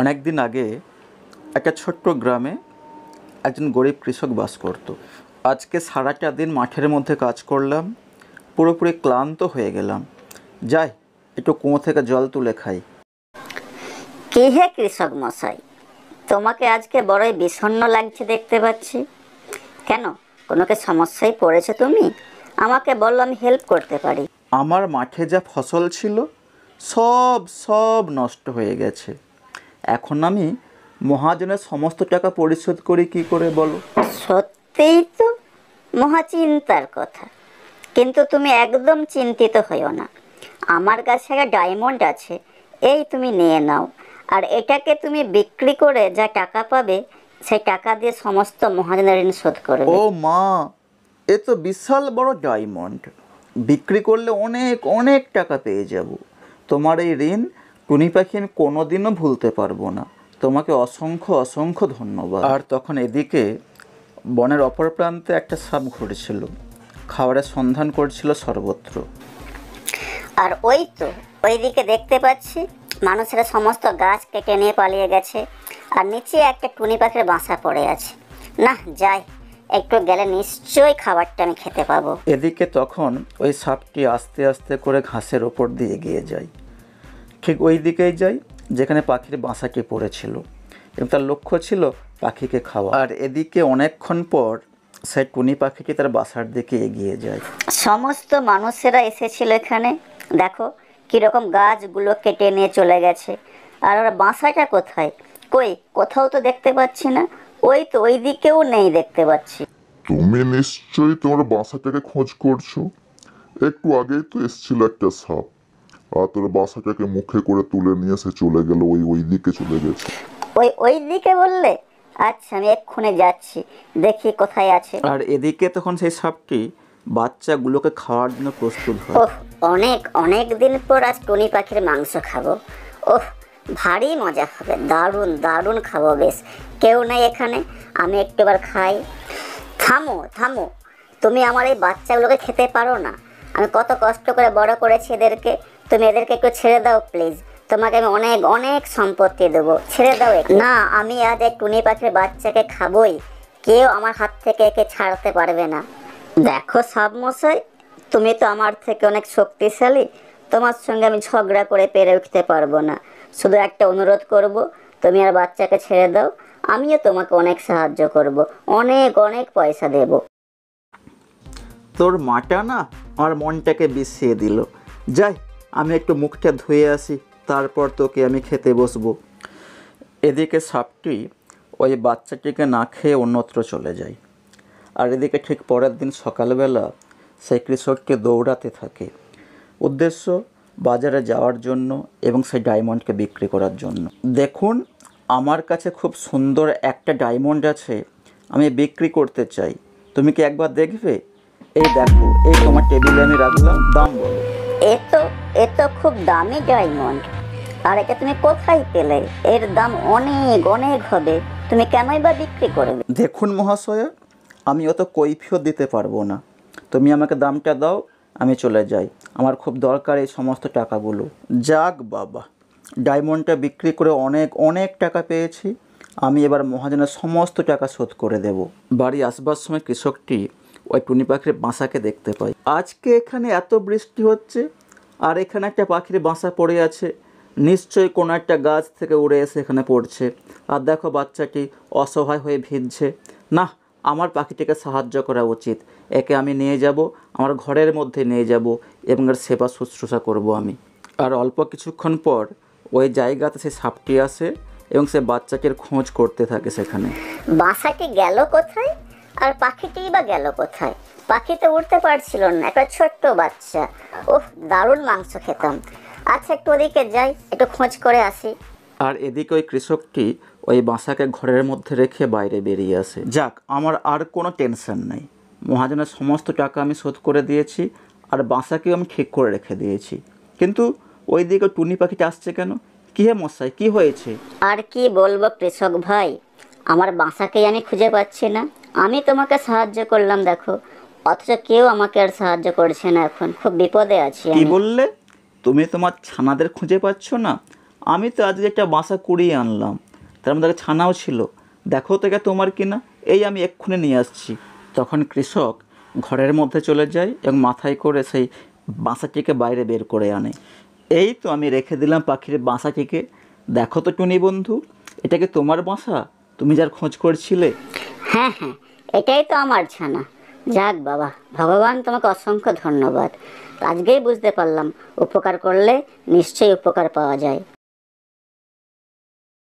অনেক দিন আগে একটা ছোট্ট গ্রামে একজন গরিব কৃষক বাস করত। আজকে সারাটা দিন মাঠের মধ্যে কাজ করলাম, পুরোপুরি ক্লান্ত হয়ে গেলাম। যাই একটু কুয়ো থেকে জল তুলে খাই। কি হে কৃষক মশাই, তোমাকে আজকে বড়ই বিষণ্ণ লাগছে দেখতে পাচ্ছি। কেন, কোনো কি সমস্যায় পড়েছে তুমি? আমাকে বললো, আমি হেল্প করতে পারি। আমার মাঠে যা ফসল ছিল সব সব নষ্ট হয়ে গেছে। এখন আমি মহাজনের সমস্ত টাকা পরিশোধ করি কি করে বলো? সত্যিই তো মহা চিন্তার কথা, কিন্তু তুমি একদম চিন্তিত হইও না। আমার কাছে একটা ডায়মন্ড আছে, এই তুমি নিয়ে নাও। আর এটাকে তুমি বিক্রি করে যা টাকা পাবে, সেই টাকা দিয়ে সমস্ত মহাজনের ঋণ শোধ করবে। ও মা, এ তো বিশাল বড় ডায়মন্ড, বিক্রি করলে অনেক অনেক টাকা পেয়ে যাব। তোমার এই ঋণ টুনি পাখি আমি কোনোদিনও ভুলতে পারবো না। তোমাকে অসংখ্য অসংখ্য ধন্যবাদ। আর তখন এদিকে বনের অপর প্রান্তে একটা সাপ ঘুরছিল, খাবারের সন্ধান করছিল সর্বত্র। আর ওই তো ওইদিকে দেখতে পাচ্ছি মানুষেরা সমস্ত গাছ কেটে নিয়ে পালিয়ে গেছে, আর নিচে একটা টুনি পাখির বাসা পড়ে আছে। না, যাই, একটু গেলে নিশ্চয়ই খাবারটা আমি খেতে পাবো। এদিকে তখন ওই সাপটি আস্তে আস্তে করে ঘাসের ওপর দিয়ে এগিয়ে যায়। ঠিক ওই দিকেই যায় যেখানে পাখির বাসাটি পড়েছিল, এবং তার লক্ষ্য ছিল পাখিকে খাওয়া। আর এদিকে অনেকক্ষণ পর সেই টুনি পাখিটি তার বাসার দিকে এগিয়ে যায়। সমস্ত মানুষেরা এসেছিল এখানে, দেখো কিরকম গাছগুলো কেটে নিয়ে চলে গেছে। আর ওর বাসাটা কোথায়? কই, কোথাও তো দেখতে পাচ্ছি না। ওই তো ওই দিকেও নেই দেখতে পাচ্ছি। তুমি নিশ্চয়ই তোমার বাসাটাকে খোঁজ করছো। একটু আগেই তো এসেছিল একটা সাপ, আর তোর বাসাটাকে মুখে করে তুলে নিয়ে এসে চলে গেল, ওই দিকে চলে গেছে। ওই দিকে বললে? আচ্ছা, আমি এক্ষুনি যাচ্ছি, দেখি কোথায় আছে। আর এদিকে তখন সেই সাপটি বাচ্চাগুলোকে খাওয়ার জন্য প্রস্তুত হয়। ওহ, অনেক অনেক দিন পর আজ টুনি পাখির মাংস খাবো। ওহ, ভারী মজা হবে, দারুণ দারুণ খাবো। বেশ, কেউ নেই এখানে, আমি একটুবার খাই। থামো থামো, তুমি আমার এই বাচ্চাগুলোকে খেতে পারো না? আমি কত কষ্ট করে বড় করেছি এদেরকে, তুমি এদেরকে একটু ছেড়ে দাও প্লিজ। তোমাকে আমি অনেক অনেক সম্পত্তি দেবো, ছেড়ে দাও। না, আমি আজ এই টুনি পাখির বাচ্চাকে খাবোই, কেউ আমার হাত থেকে একে ছাড়তে পারবে না। দেখো সাপ মশাই, তুমি তো আমার থেকে অনেক শক্তিশালী, তোমার সঙ্গে আমি ঝগড়া করে পেরে উঠতে পারবো না। শুধু একটা অনুরোধ করব, তুমি আর বাচ্চাকে ছেড়ে দাও, আমিও তোমাকে অনেক সাহায্য করব, অনেক অনেক পয়সা দেব। তোর মাটা না আমার মনটাকে বিষিয়ে দিল। যাই, আমি একটু মুখটা ধুয়ে আসি, তারপর তোকে আমি খেতে বসবো। এদিকে সাপটি ওই বাচ্চাটিকে না খেয়ে অন্যত্র চলে যায়। আর এদিকে ঠিক পরের দিন সকালবেলা সেই কৃষককে দৌড়াতে থাকে, উদ্দেশ্য বাজারে যাওয়ার জন্য এবং সেই ডায়মন্ডকে বিক্রি করার জন্য। দেখুন, আমার কাছে খুব সুন্দর একটা ডায়মন্ড আছে, আমি বিক্রি করতে চাই, তুমি কি একবার দেখবে? এই দেখো, এই তোমার টেবিলে আমি রাখলাম, দাম বলো। এ তো খুব দামি ডায়মন্ড, আর এটা তুমি কোথায় পেলে? এর দাম অনেক অনেক হবে, তুমি কেনই বা বিক্রি করবে? দেখুন মহাশয়া, আমি অত কৈফিয়ত দিতে পারবো না, তুমি আমাকে দামটা দাও, আমি চলে যাই, আমার খুব দরকার এই সমস্ত টাকাগুলো। যাক বাবা, ডায়মন্ডটা বিক্রি করে অনেক অনেক টাকা পেয়েছি, আমি এবার মহাজনের সমস্ত টাকা শোধ করে দেব। বাড়ি আসবার সময় কৃষকটি ওই টুনি পাখির বাসাকে দেখতে পাই। আজকে এখানে এত বৃষ্টি হচ্ছে, আর এখানে একটা পাখির বাসা পড়ে আছে, নিশ্চয়ই কোনো একটা গাছ থেকে উড়ে এসে এখানে পড়ছে। আর দেখো বাচ্চাটি অসহায় হয়ে ভিজছে। না, আমার পাখিটিকে সাহায্য করা উচিত, একে আমি নিয়ে যাব, আমার ঘরের মধ্যে নিয়ে যাব এবং এর সেবা শুশ্রূষা করব আমি। আর অল্প কিছুক্ষণ পর ওই জায়গাতে সে সাপটি আসে এবং সে বাচ্চাটির খোঁজ করতে থাকে সেখানে। বাসাটি গেল কোথায়, আর পাখিটি বা গেল কোথায়? পাখি তো উঠতে পারছিল না, একটা ছোট্ট বাচ্চা। ওহ, দারুণ মাংস খেতাম। আচ্ছা, একটু ওদিকে যাই, একটু খোঁজ করে আসি। আর এদিকে ওই কৃষকটি ওই বাসাকে ঘরের মধ্যে রেখে বাইরে বেরিয়ে আসে। যাক, আমার আর কোনো টেনশন নেই, মহাজনের সমস্ত টাকা আমি শোধ করে দিয়েছি, আর বাসাকেও আমি ঠিক করে রেখে দিয়েছি। কিন্তু ওই দিকে টুনি পাখিটা আসছে কেন? কী হে মশাই, কী হয়েছে? আর কি বলবো কৃষক ভাই, আমার বাসাকেই আমি খুঁজে পাচ্ছি না। আমি তোমাকে সাহায্য করলাম দেখো, অথচ কেউ আমাকে আর সাহায্য করছে না, এখন খুব বিপদে আছি কি আমি। বললে? তুমি তোমার ছানাদের খুঁজে পাচ্ছ না? আমি তো আজকে একটা বাসা কুড়িয়ে আনলাম, তার মধ্যে একটা ছানাও ছিল, দেখো তো এটা তোমার কিনা, এই আমি এক্ষুনি নিয়ে আসছি। তখন কৃষক ঘরের মধ্যে চলে যায় এবং মাথায় করে সেই বাসাটিকে বাইরে বের করে আনে। এই তো আমি রেখে দিলাম পাখির বাসাটিকে, দেখো তো টুনি বন্ধু, এটা কি তোমার বাসা, তুমি যার খোঁজ করছিলে? হ্যাঁ হ্যাঁ, এটাই তো আমার ছানা। যাক বাবা, ভগবান তোমাকে অসংখ্য ধন্যবাদ। আজকেই বুঝতে পারলাম উপকার করলে নিশ্চয়ই উপকার পাওয়া যায়।